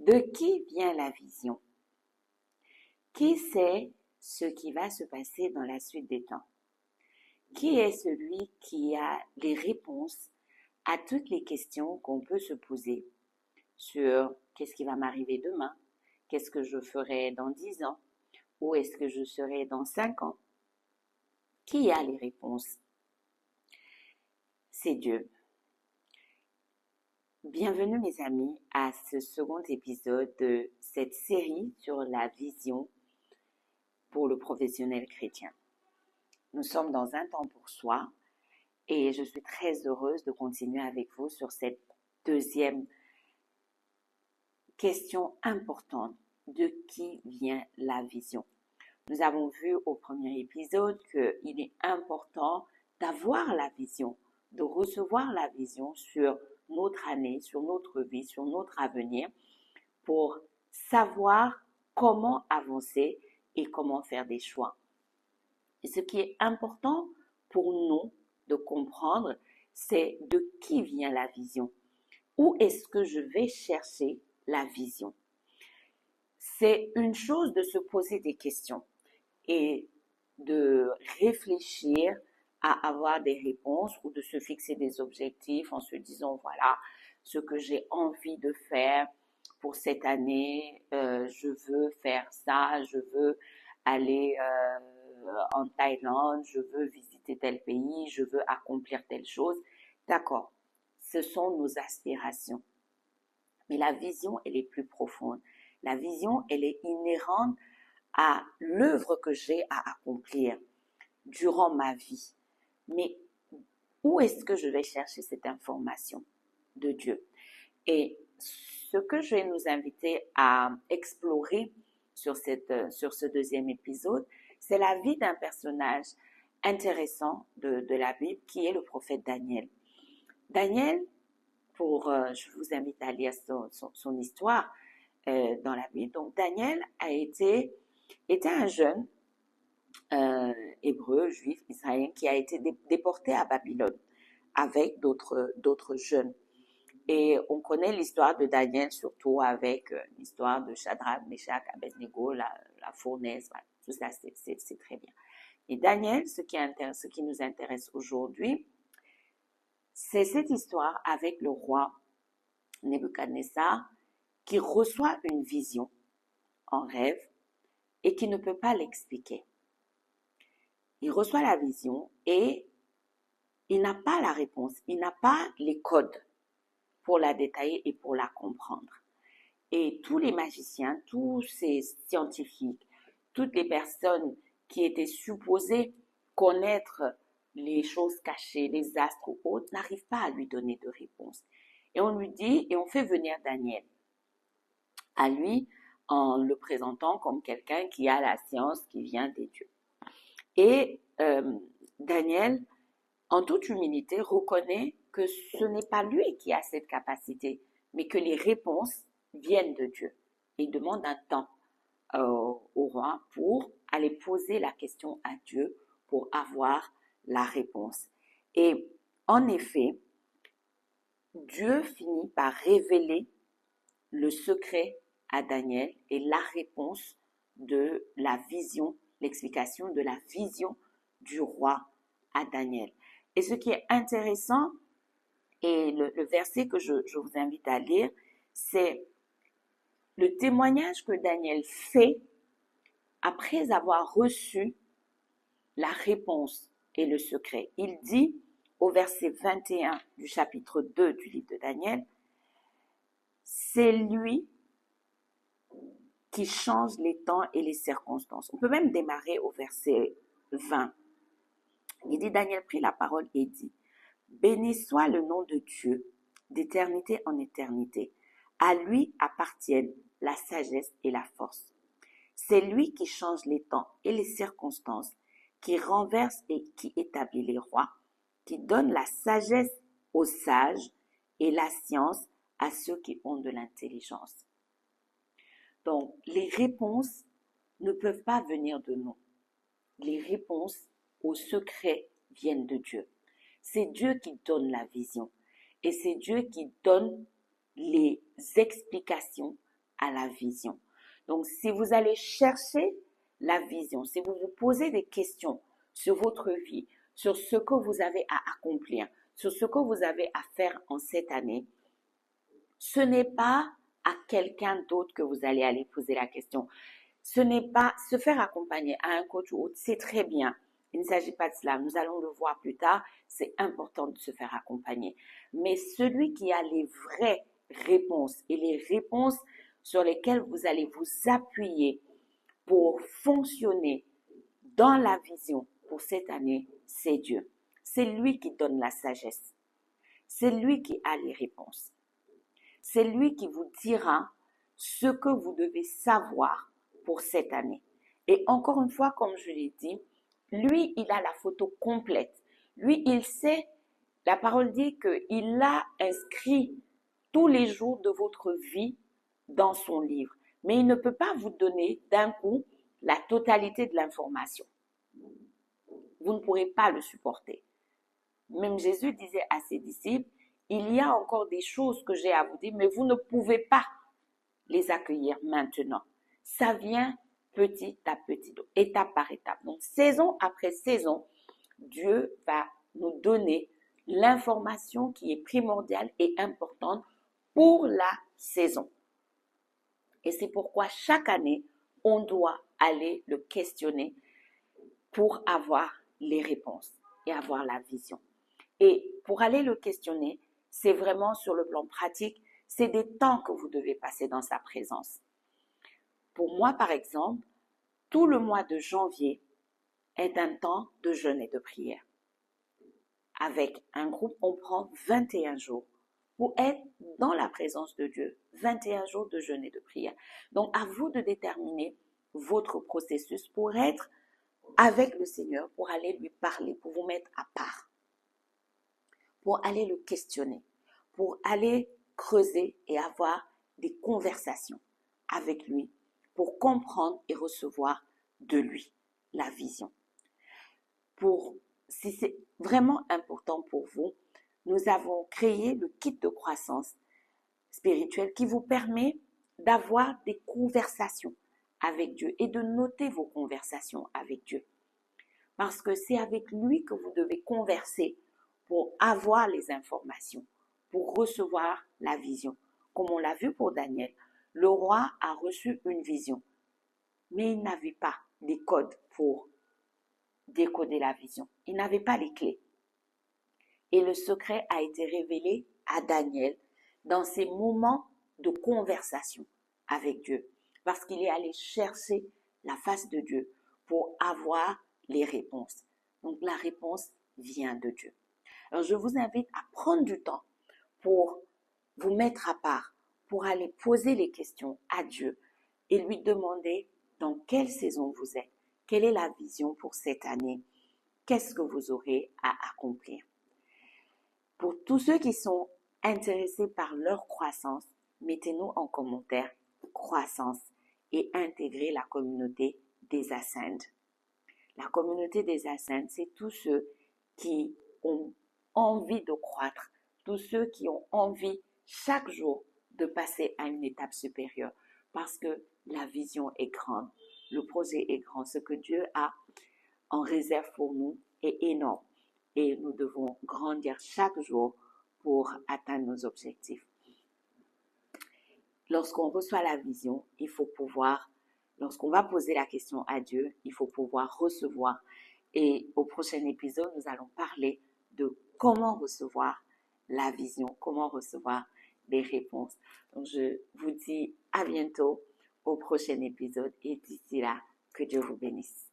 De qui vient la vision? Qui sait ce qui va se passer dans la suite des temps? Qui est celui qui a les réponses à toutes les questions qu'on peut se poser sur qu'est-ce qui va m'arriver demain? Qu'est-ce que je ferai dans 10 ans? Où est-ce que je serai dans 5 ans? Qui a les réponses? C'est Dieu. Bienvenue mes amis à ce second épisode de cette série sur la vision pour le professionnel chrétien. Nous sommes dans un temps pour soi et je suis très heureuse de continuer avec vous sur cette deuxième question importante. De qui vient la vision? Nous avons vu au premier épisode qu'il est important d'avoir la vision, de recevoir la vision sur notre année, sur notre vie, sur notre avenir, pour savoir comment avancer et comment faire des choix. Et ce qui est important pour nous de comprendre, c'est de qui vient la vision. Où est-ce que je vais chercher la vision? C'est une chose de se poser des questions et de réfléchir à avoir des réponses ou de se fixer des objectifs en se disant, voilà, ce que j'ai envie de faire pour cette année, je veux faire ça, je veux aller en Thaïlande, je veux visiter tel pays, je veux accomplir telle chose. D'accord, ce sont nos aspirations. Mais la vision, elle est plus profonde. La vision, elle est inhérente à l'œuvre que j'ai à accomplir durant ma vie. Mais où est-ce que je vais chercher cette information de Dieu? Et ce que je vais nous inviter à explorer sur ce deuxième épisode, c'est la vie d'un personnage intéressant de la Bible qui est le prophète Daniel. Daniel, je vous invite à lire son histoire dans la Bible. Donc Daniel était un jeune hébreu, juif, israélien, qui a été déporté à Babylone avec d'autres jeunes. Et on connaît l'histoire de Daniel, surtout avec l'histoire de Shadrach, Meshach, Abednego, la fournaise, voilà. Tout ça, c'est très bien. Et Daniel, ce qui nous intéresse aujourd'hui, c'est cette histoire avec le roi Nebuchadnezzar qui reçoit une vision en rêve et qui ne peut pas l'expliquer. Il reçoit la vision et il n'a pas la réponse, il n'a pas les codes pour la détailler et pour la comprendre. Et tous les magiciens, tous ces scientifiques, toutes les personnes qui étaient supposées connaître les choses cachées, les astres ou autres, n'arrivent pas à lui donner de réponse. Et on lui dit, et on fait venir Daniel à lui en le présentant comme quelqu'un qui a la science qui vient des dieux. Et Daniel, en toute humilité, reconnaît que ce n'est pas lui qui a cette capacité, mais que les réponses viennent de Dieu. Il demande un temps au roi pour aller poser la question à Dieu pour avoir la réponse. Et en effet, Dieu finit par révéler le secret à Daniel et la réponse de la vision, l'explication de la vision du roi à Daniel. Et ce qui est intéressant, et le verset que je vous invite à lire, c'est le témoignage que Daniel fait après avoir reçu la réponse et le secret. Il dit au verset 21 du chapitre 2 du livre de Daniel, c'est lui qui change les temps et les circonstances. On peut même démarrer au verset 20. Il dit, Daniel prit la parole et dit, béni soit le nom de Dieu, d'éternité en éternité. À lui appartiennent la sagesse et la force. C'est lui qui change les temps et les circonstances, qui renverse et qui établit les rois, qui donne la sagesse aux sages et la science à ceux qui ont de l'intelligence. Donc, les réponses ne peuvent pas venir de nous. Les réponses aux secrets viennent de Dieu. C'est Dieu qui donne la vision et c'est Dieu qui donne les explications à la vision. Donc, si vous allez chercher la vision, si vous vous posez des questions sur votre vie, sur ce que vous avez à accomplir, sur ce que vous avez à faire en cette année, ce n'est pas à quelqu'un d'autre que vous allez aller poser la question. Ce n'est pas se faire accompagner à un coach ou autre, c'est très bien. Il ne s'agit pas de cela. Nous allons le voir plus tard. C'est important de se faire accompagner. Mais celui qui a les vraies réponses et les réponses sur lesquelles vous allez vous appuyer pour fonctionner dans la vision pour cette année, c'est Dieu. C'est lui qui donne la sagesse. C'est lui qui a les réponses. C'est lui qui vous dira ce que vous devez savoir pour cette année. Et encore une fois, comme je l'ai dit, lui, il a la photo complète. Lui, il sait, la parole dit qu'il a inscrit tous les jours de votre vie dans son livre. Mais il ne peut pas vous donner d'un coup la totalité de l'information. Vous ne pourrez pas le supporter. Même Jésus disait à ses disciples, il y a encore des choses que j'ai à vous dire, mais vous ne pouvez pas les accueillir maintenant. Ça vient petit à petit, étape par étape. Donc, saison après saison, Dieu va nous donner l'information qui est primordiale et importante pour la saison. Et c'est pourquoi chaque année, on doit aller le questionner pour avoir les réponses et avoir la vision. Et pour aller le questionner, c'est vraiment sur le plan pratique, c'est des temps que vous devez passer dans sa présence. Pour moi, par exemple, tout le mois de janvier est un temps de jeûne et de prière. Avec un groupe, on prend 21 jours pour être dans la présence de Dieu. 21 jours de jeûne et de prière. Donc, à vous de déterminer votre processus pour être avec le Seigneur, pour aller lui parler, pour vous mettre à part, pour aller le questionner, pour aller creuser et avoir des conversations avec lui, pour comprendre et recevoir de lui la vision. Si c'est vraiment important pour vous, nous avons créé le kit de croissance spirituelle qui vous permet d'avoir des conversations avec Dieu et de noter vos conversations avec Dieu. Parce que c'est avec lui que vous devez converser pour avoir les informations, pour recevoir la vision. Comme on l'a vu pour Daniel, le roi a reçu une vision, mais il n'avait pas les codes pour décoder la vision. Il n'avait pas les clés. Et le secret a été révélé à Daniel dans ces moments de conversation avec Dieu, parce qu'il est allé chercher la face de Dieu pour avoir les réponses. Donc la réponse vient de Dieu. Alors je vous invite à prendre du temps pour vous mettre à part, pour aller poser les questions à Dieu et lui demander dans quelle saison vous êtes, quelle est la vision pour cette année, qu'est-ce que vous aurez à accomplir. Pour tous ceux qui sont intéressés par leur croissance, mettez-nous en commentaire croissance et intégrez la communauté des Ascend. La communauté des Ascend, c'est tous ceux qui ont envie de croître, tous ceux qui ont envie chaque jour de passer à une étape supérieure parce que la vision est grande, le projet est grand, ce que Dieu a en réserve pour nous est énorme et nous devons grandir chaque jour pour atteindre nos objectifs. Lorsqu'on reçoit la vision, il faut pouvoir, lorsqu'on va poser la question à Dieu, il faut pouvoir recevoir. Et au prochain épisode, nous allons parler de comment recevoir la vision, comment recevoir les réponses. Donc, je vous dis à bientôt au prochain épisode et d'ici là, que Dieu vous bénisse.